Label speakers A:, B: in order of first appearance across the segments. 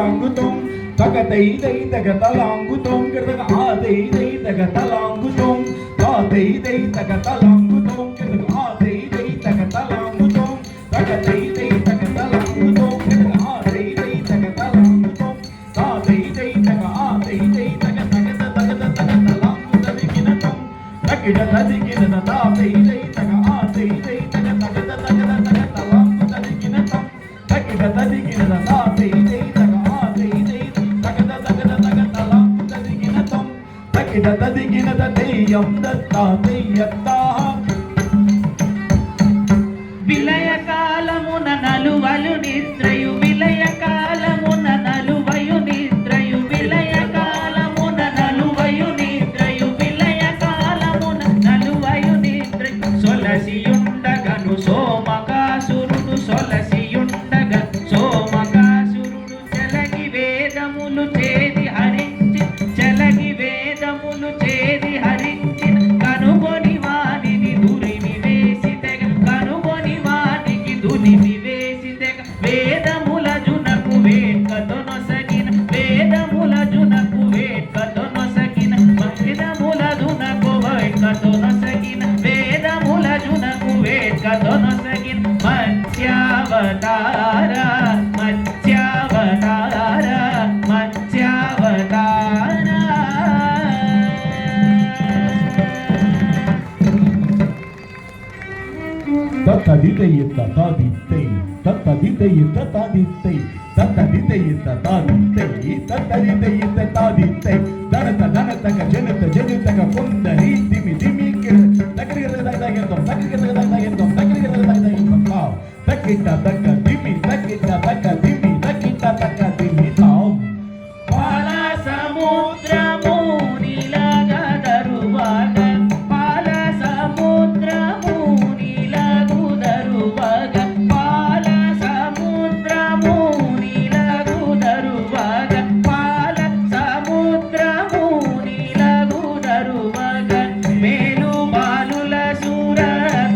A: తలాంగుతం తగదై దై తగ తలాంగుతం గిరదగ ఆదై దై తగ తలాంగుతం తాదై దై తగ తలాంగుతం గిరదగ ఆదై దై తగ తలాంగుతం తగదై దై తగ తలాంగుతం గిరదగ ఆదై దై తగ తలాంగుతం తాదై దై తగ ఆదై దై తగ తగద తగద తగ తలాంగుత దిగినతం తగిడ తదిగిన తాదై దై తగ ఆదై దై తగ తగద తగద తగ తలాంగుత దిగినతం తగిడ తదిగిన తాదై దై తగ ఆదై దై తగద తగద తగ తలాంగుత దిగినతం తగిడ తదిగిన దెయ్యం దత్తా దెయ్యత్తా
B: విలయ కాలమున నలువలు నిద్రయు విలయ కాలమున నలువయు నిద్రయు విలయ కాలమున నలువయు నిద్రయు విలయ కాలమున నలువయు నిద్రయు సొలసియుండగను సోమకాసురుడు సొలసియుండగ సోమకాసురుడు చెలగి వేదములు చేది హరించి చెలగి వేదములు చేది హరించిన కనుగొని వానిని దురిమి వేసి తెగ కనుగొని వానికి దురిమి వేసి తెగ వేదముల జునకు వేట్కతొనొసగిన వేదముల జునకు వేట్కతొనొసగిన వేదముల జునకు వేట్కతొనొసగిన వేదముల జునకు వేట్కతొనొసగిన మత్స్యావతార మత్స్యావతార మత్స్యావతార
A: తత్తదితై తతాదితై తత్తదితై తతాదితై తత్తదితై తతాదితై తత్తదితై తతాదితై ధనత ధనతక జనత జనితక కుందరి దిమి దిమి తగిరిగ తగదగెంతం తగిరిగ తగదగెంతం తగిరిగ తగదగెంతం తావ్ తక్కిట తక్క దిమి తక్కిట తక్క దిమి తక్కిట తక్క దిమి తావ్
B: పాల సముద్రము నీలగా దరువగ పాల సముద్రము నీలగు దరువగ పాల సముద్రము నీలగు దరువగ పాల సముద్రము నీలగు దరువగ మేలు బాలుల సూర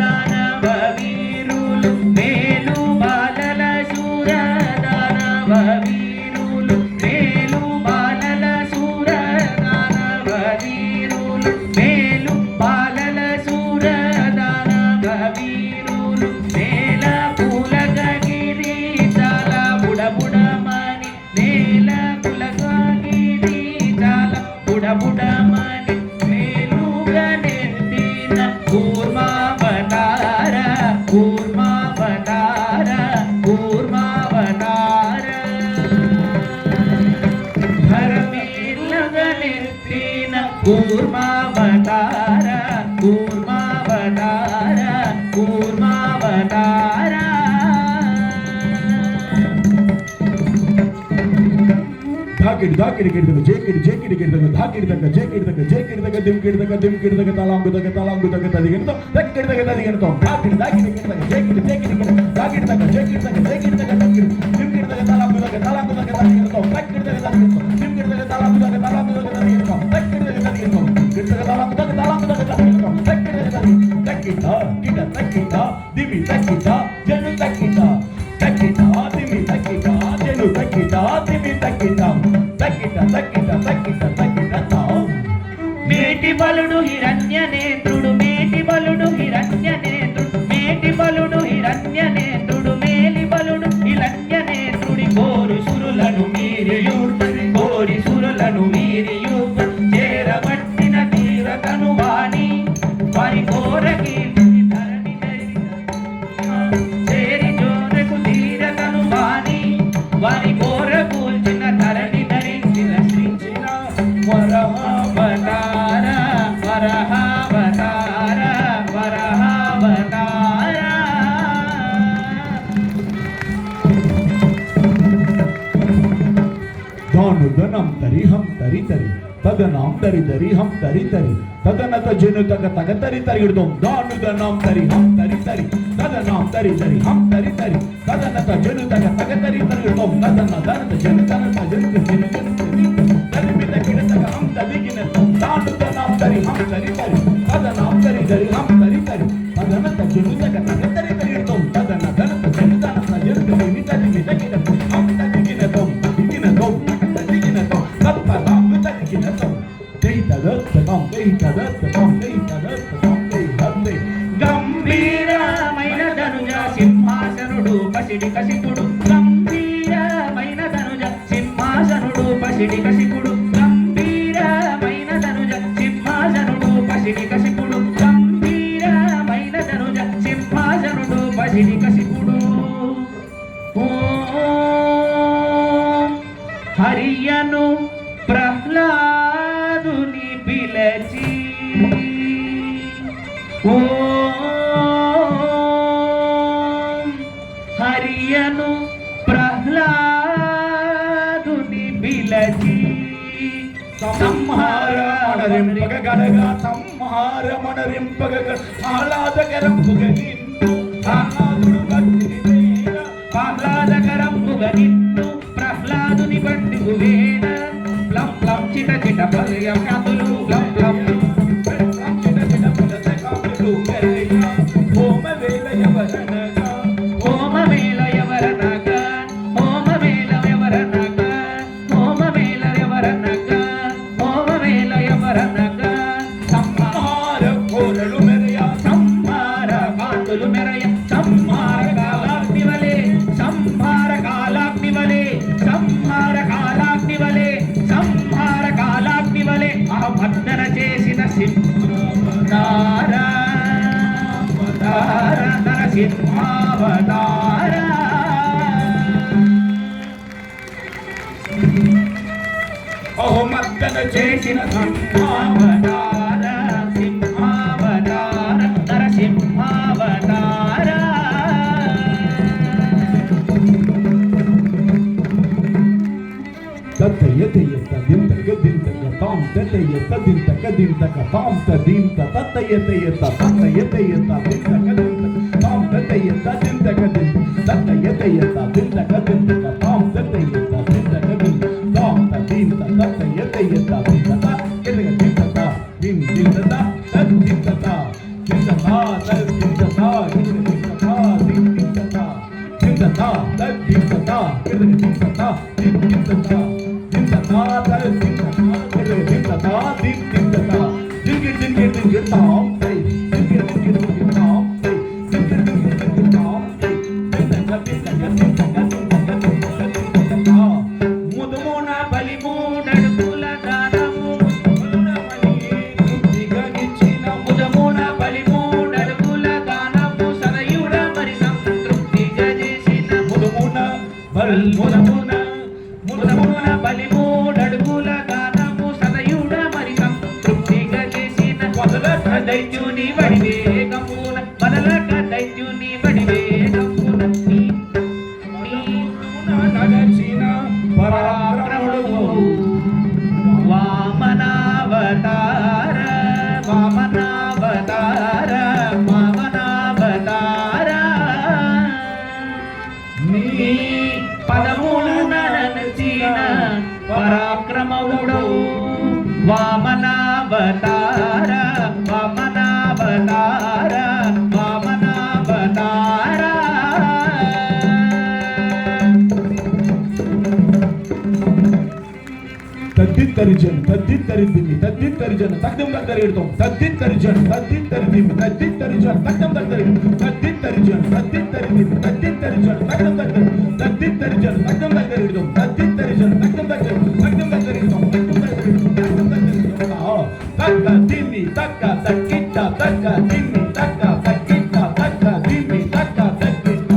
B: దానవ వీరులు మేలు బాలల సూర దానవ వీరులు మేలు బాలల సూర దానవ వీరులు మేలు బాలల సూర దానవ వీరులు నేల కులగగిరి చాల బుడబుడమని నేల కులగగిరి చాల బుడబుడమని మేలుగా నెత్తిన కూర్మావతార కూర్మావతార కూర్మావతార ధర్మీర్లుగా నెత్తిన కూర్మావతార కూర్మావతార కూర్మావతార
A: ధాకిడి ధాకిడి గిడదగ జేకిడి జేకిడి గిడదగ ధాకిడి దగ జేకిడి దగ జేకిడి దగ దిమ్కిడి దగ దిమ్కిడి దగ తలాంగు దగ తదిగినతో తక్కిడి దగ తదిగినతో ధాకిడి ధాకిడి గిడదగ జేకిడి జేకిడి గిడ ధాకిడి దగ జేకిడి దగ జేకిడి దగ తక్కిడి దిమ్కిడి దగ తలాంగు దగ తదిగినతో తక్కిడి దగ తదిగినతో దిమ్కిడి దగ తలాంగు దగ తదిగినతో తక్కిడి దగ తదిగినతో గిడ దగ తలాంగు దగ తదిగినతో తక్కిడి దగ తదిగినతో తక్కిట గిడ తక్కిట దిమి తక్కిట జను తక్కిట తక్కిట దిమి తక్కిట జను తక్కిట దిమి తక్కిట తక్కిట తక్కిట తక్కిట తక్కిట తాం
B: మేటి బలుడు హిరణ్య నేత్రుడు మేటి బలుడు హిరణ్య నేత్రుడు మేటి బలుడు హిరణ్య నేత్రుడు మేలి బలుడు హిరణ్య నేత్రుడి కోరు సురులను మీరియుర్తని కోరి సురులను మీరియుర్త చేరబట్టిన తీరతను వాణి వారి కోరకి ధరణి చేరి జోరకు తీరతను వాణి వారి కోర కూల్చిన ధరణి ధరించిన శ్రీంచిన వరహావతార వరహావతార వరహావతార
A: దాను దనం తరి హం తరి తరి తదనాం తరి తరి హం తరి తరి తదనత జను తగ తగ తరి తరిగిడదాం దాను దనం తరి హం తరి తరి తదనాం తరి తరి హం తరి తరి తదనత జను తగ తగ తరి తరిగిడదాం తదన దనత జను తనత జను జను జను తరిమి తగిడ తగ హం తదిగినదాం దాను దనం తరి హం తరి తరి తదనాం తరి తరి హం తరి తరి తదనత జను తగ తగ తరి తరిగిడదాం తదన దనత జను తనత జను జను తరిమి తగిడ హం తదిగినదాం తదిగినదాం తాం తై తదత్త తాం తై తదత్త తాం తై హత్తే
B: గంభీరమైన ధనుజ సింహాసనుడు పసిడి కసికుడు గంభీరమైన ధనుజ సింహాసనుడు పసిడి కసికుడు గంభీరమైన ధనుజ సింహాసనుడు పసిడి కసికుడు గంభీరమైన ధనుజ సింహాసనుడు పసిడి కసికుడు ఓం హరియను ప్రహ్లాదుని పిలచి ఓం హరియను ప్రహ్లాదుని పిలచి
A: సంహార మణరింపగ గడగ సంహార మణరింపగ ఆహ్లాదకరంపుగ నిన్ను ఆహ్లాదుడు భక్తివేన
B: ఆహ్లాదకరంపుగ నిన్ను ప్రహ్లాదుని బండిగు వేణ ప్లం ప్లం చిట చిట పలయ కాతులు ప్లం ప్లం
A: చిట చిట పలయ కాతులు మెరయ హోమ వేళ ఎవరనగా
B: హోమ వేళ ఎవరనగా హోమ వేళ ఎవరనగా హోమ వేళ ఎవరనగా హోమ వేళ ఎవరనగా
A: సంహార కోరలు మెరయ
B: సంహార కాతులు మెరయ సంహార కాలాగ్ని వలె సంహార కాలాగ్ని వలె సంహార కాలాగ్ని వలె సంహార కాలాగ్ని వలె మర్దన చేసిన సింహావతార నరసింహావతార
A: ఓహో మర్దన చేసిన
B: సింహావతార సింహావతార నరసింహావతార
A: తత్తయ్య తదింతక దింతక తాం తత్తయ్య తదింతక దింతక తాం తదింత తత్తయ్య తత్తయ్య తదింతక దింతక తాం తత్తయ్య తదింతక దింత తత్తయ్య తదింతక దింతక తాం తత్తయ్య తదింతక దింత తాం తదింత తత్తయ్య తదింతక ఎదగ దింతక దింతక తదింతక దింతక తదింతక దింతక దింతక దింతక తదింతక ఎదగ దింతక దింతక
B: ముదుమున బలి మూడడుగుల దానము ముదుమున బలి మూడడుగుల దానము సదయుడ మరి సంతృప్తిగా చేసిన ముదుమున బలి మూడడుగుల దానము సదయుడ మరి సంతృప్తిగా చేసిన మొదలక దైత్యుని వడివేగమున మొదలక దైత్యుని వడివేగమున
A: నగచిన పరాక్రముడు
B: వామనావతార వామనావతార వామనావతార నీ పదమున నచిన పరాక్రమముడు వామనావతార వామనావతార వామనావతార
A: తద్దిత్తరిజన్ తద్దిత్తరిదిమి తద్దిత్తరిజన్ తగ్గం దగ్గరేడుతాం తద్దిత్తరిజన్ తద్దిత్తరిదిమి తద్దిత్తరిజన్ తగ్గం దగ్గరేడుతాం తద్దిత్తరిజన్ తద్దిత్తరిదిమి తద్దిత్తరిజన్ తగ్గం దగ్గర తద్దిత్తరిజన్ తగ్గం దగ్గరేడుతాం తద్దిత్తరిజన్ తగ్గం దగ్గర తగ్గం దగ్గరేడుతాం తగ్గం దగ్గరేడుతాం తగ్గం దగ్గరేడుతాం తగ్గ దిమి తగ్గ తక్కిట్ట తగ్గ దిమి తగ్గ తక్కిట్ట తగ్గ దిమి తగ్గ తక్కిట్ట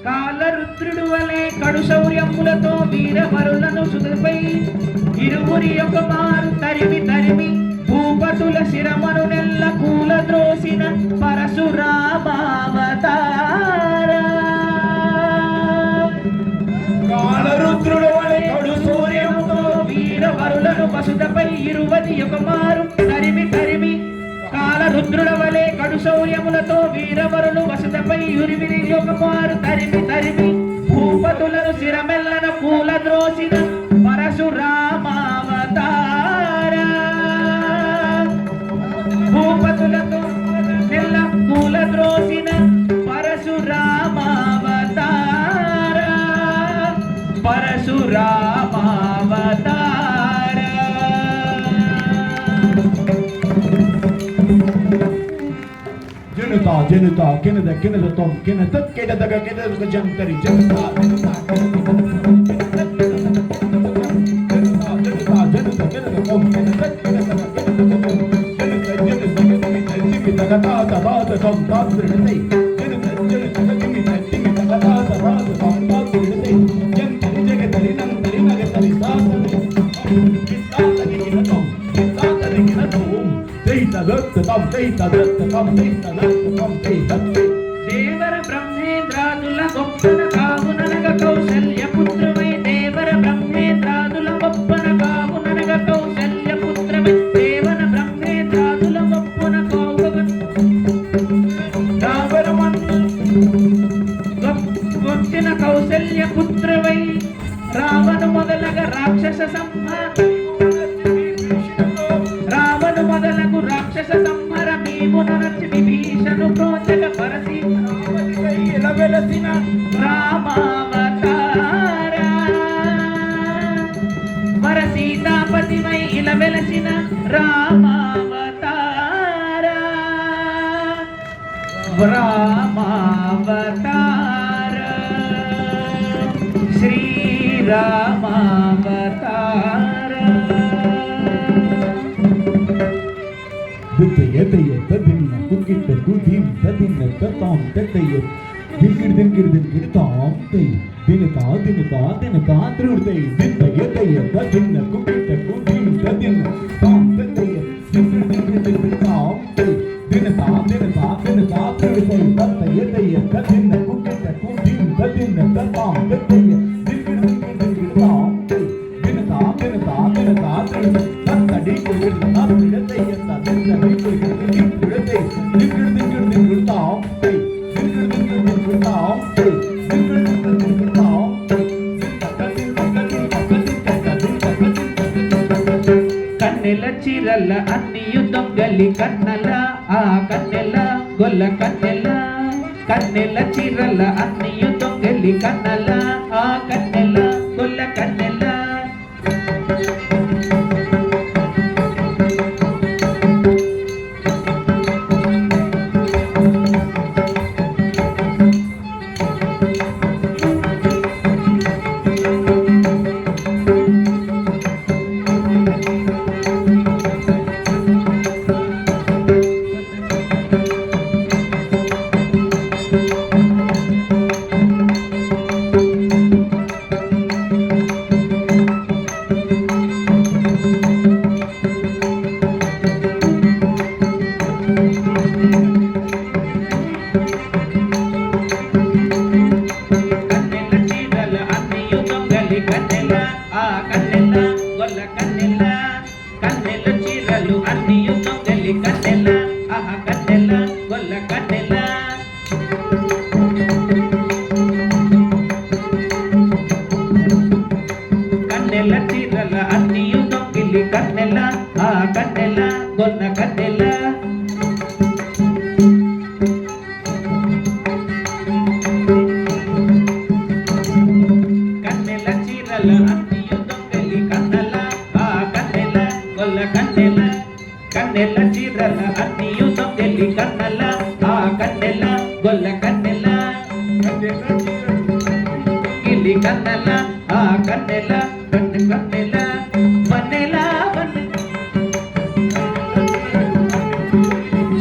B: కాలరుద్రుడు వలె కడు శౌర్యములతో వీరవరులను సుధపై ఇరువురి యొక్క మారు తరిమి తరిమి భూపతుల శిరమను నెల్ల కూల ద్రోసిన పరశురామావతార
A: కాలరుద్రుడు వలె కడు
B: సూర్యముతో వీరవరులను పశుతపై ఇరువది యొక్క మారు తరిమి తరిమి కాలరుద్రుడ వలె కడు శౌర్యములతో వీరవరులు వసుతపై ఇరువిరి యొక్క మారు తరిమి తరిమి భూపతులను శిరమెల్లన కూల ద్రోసిన పరశురామావతార భూపతులతో నెల్ల కూల ద్రోసిన పరశురామావతార పరశురామావతార
A: జనతా జనతా కినద కినద తోం కినద కినదగ కినదగ జంతరి జనతా జనతా జనతా జనతా కినద తోం కినద కినదగ కినదగ జనత జనత జగతా తబాద తోం తాత్రిణతే జనత జనత జగత తబాద తోం తాత్రిణతే జంతరి జగతరి నంతరి నగతరి సాతరి కితాతరి కినతోం కితాతరి కినతోం
B: దేవర బ్రహ్మేంద్రాదుల గొప్పన కావుననగ కౌశల్య పుత్రమై దేవర బ్రహ్మేంద్రాదుల గొప్పన కావుననగ కౌశల్య పుత్రమై దేవన బ్రహ్మేంద్రాదుల గొప్పన గొప్పన కౌశల్య పుత్రమై రావణ మొదలగ రాక్షస సంహార మీమునరచి విభీషణు ప్రోచక పరసి వెలసిన రామావతార వర సీతాపతిమై ఇలా వెలసిన రామావతార రామావతార శ్రీరామావతార
A: యతయ తదిన్న కుకిట కుదిం తదిన్న తతాం తతయ దింకిడ తాం తై దినతా దినతా దినతా త్రుడై దింత యతయ తదిన్న కుకిట కుదిం తదిన్న తాం తతయ దింకిడ తాం తై దినతా దినతా దినతా త్రుడై తత యతయ తదిన్న కుకిట కుదిం తదిన్న తతాం తతయ దింకిడ తాం తై దినతా దినతా దినతా త్రుడై తతడి కుకిట తాత్రిడై
B: కన్నెల చిరల అన్నియు దొంగలి కన్నెల ఆ కన్నెల గొల్ల కన్నెల కన్నెల చిరల అన్నియు దొంగలి కన్నెల ఆ కన్నెల గొల్ల కన్నెల కన్నెల ఆ కన్నెల గొల్ల కన్నెల కన్నెల చీరల అన్నియు దొంగలి కన్నెల ఆ కన్నెల గొల్ల కన్నెల కన్నెల చీరల అన్నియు దొంగలి కన్నెల ఆ కన్నెల గొల్ల కన్నెల గిల్లి కన్నెల ఆ కన్నెల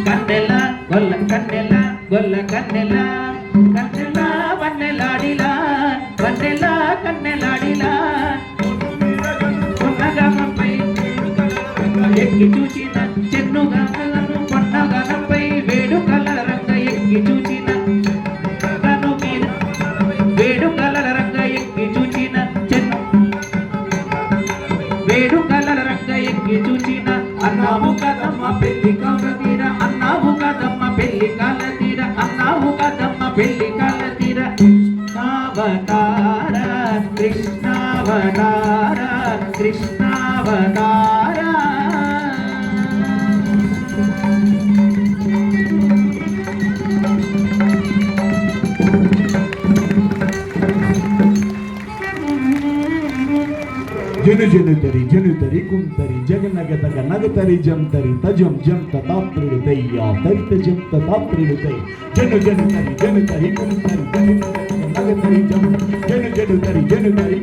B: కన్నెల గొల్ల కన్నెల కన్నెల వన్నెలాడిలా వన్నెల కన్నెలాడిలా కొన్నగమపై ఎక్కి చూచిన చెన్నుగలను కొన్నగనపై వేడుకల రంగ ఎక్కి చూచిన కను మీద వేడుకల రంగ ఎక్కి చూచిన వేడుకల రంగ ఎక్కి చూచిన అన్నావు కదమ్మ పెళ్లి కాల తీర అన్నావు కదమ్మ పెళ్లి కాల తీర అన్నావు కదమ్మ పెళ్లి కాల తీర కృష్ణావతార కృష్ణావతార కృష్ణావతార
A: జనుతరి కుంతరి జగనగతగ నగతరి జంతరి తజం జం తతాత్రుడు దయ్యా తరిత జం తతాత్రుడు దై జనుతరి కుంతరి జగనగతగ నగతరి జం జనుతరి కుంతరి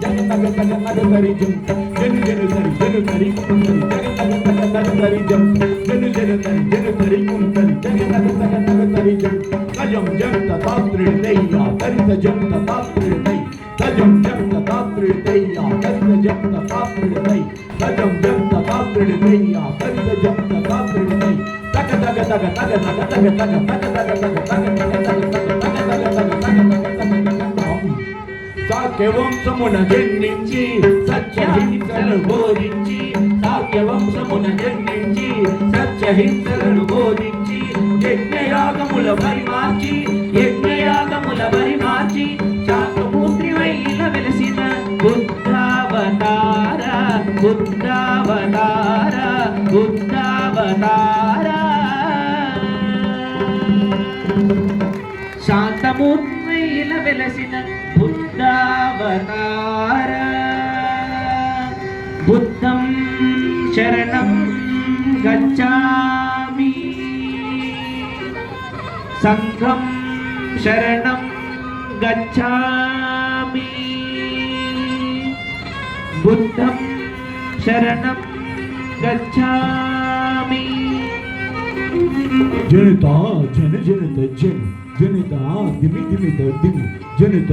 A: జగనగతగ నగతరి జం జనుతరి కుంతరి జగనగతగ నగతరి జం జనుతరి కుంతరి జగనగతగ నగతరి జం తజం జం తతాత్రుడు దయ్యా తరిత జం తతాత్రుడు దై తజం జం తతాత్రుడు దయ్యా తరిత జం తతాత్రుడు దై తజం జం తతాత్రుడు దయ్యా తరిత జం తతాత్రుడు దై తగ తగ తగ తగ తగ తగ తగ తగ తగ సాఖ్యవంశమున జన్మించి సత్యహింసలను బోధించి సాఖ్యవంశమున జన్మించి సత్యహింసలను బోధించి యజ్ఞయాగముల పరిమార్చి శాంతమూర్తివై ఇలా వెలసిన బుద్ధావతార శాంతమూర్తివై ఇలా వెలసిన బుద్ధావతార బుద్ధం శరణం గచ్ఛామి సంఘం శరణం గచ్ఛామి బుద్ధం శరణం గచ్ఛామి జనిత జనిత దిమి జనిత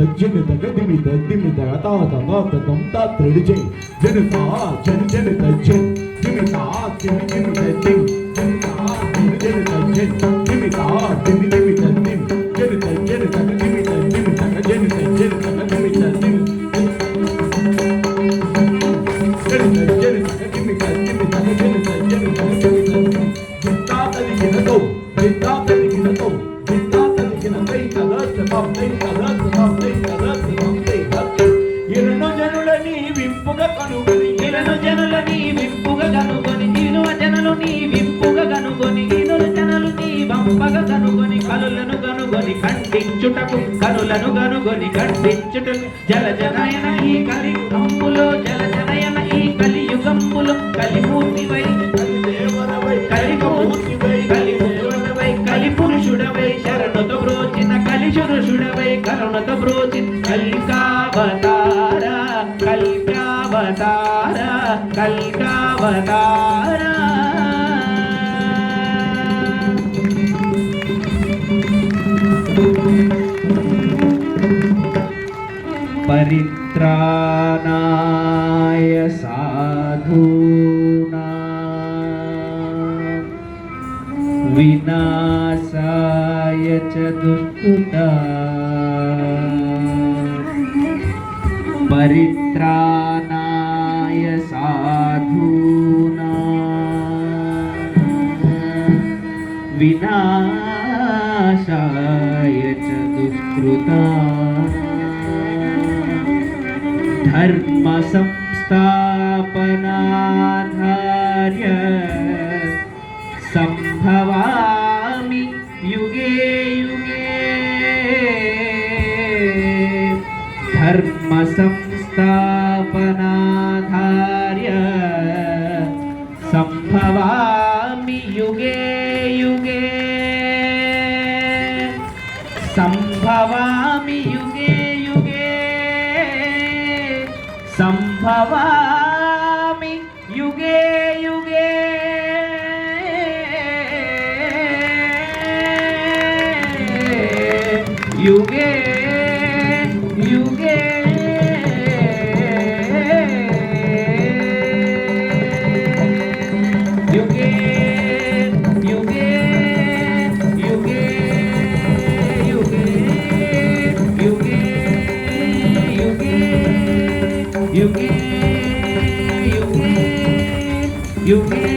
A: గదిమిత తాత తం తాత్రుడు జై జనిత జనిత దిమిత
B: కనులను గనుగొని ఖండించుటకు జలజనయన ఈ కలియుగంబులో జలజనయన ఈ కలియుగంబులో కలిమూర్తివై కలిపురుషుడవై శరణుతో బ్రోచిన కలిశురుషుడవై కరుణతో బ్రోచిన కల్కావతార పరిత్రాణాయ సాధూనాం వినాశాయ చ దుష్కృతాం పరిత్రాణాయ సాధూనాం వినాశాయ చ దుష్కృతాం ధర్మ సంస్థాపనాధార్య సంభవామి యుగే యుగే ధర్మ సంస్థాపనాధార్య సంభవామి యుగే యుగే సంభవామి యుగే సంభవామి యుగే యుగే యుగే యుగే యుగే యుగే యుగే యుగే యుగే యుగే యుగే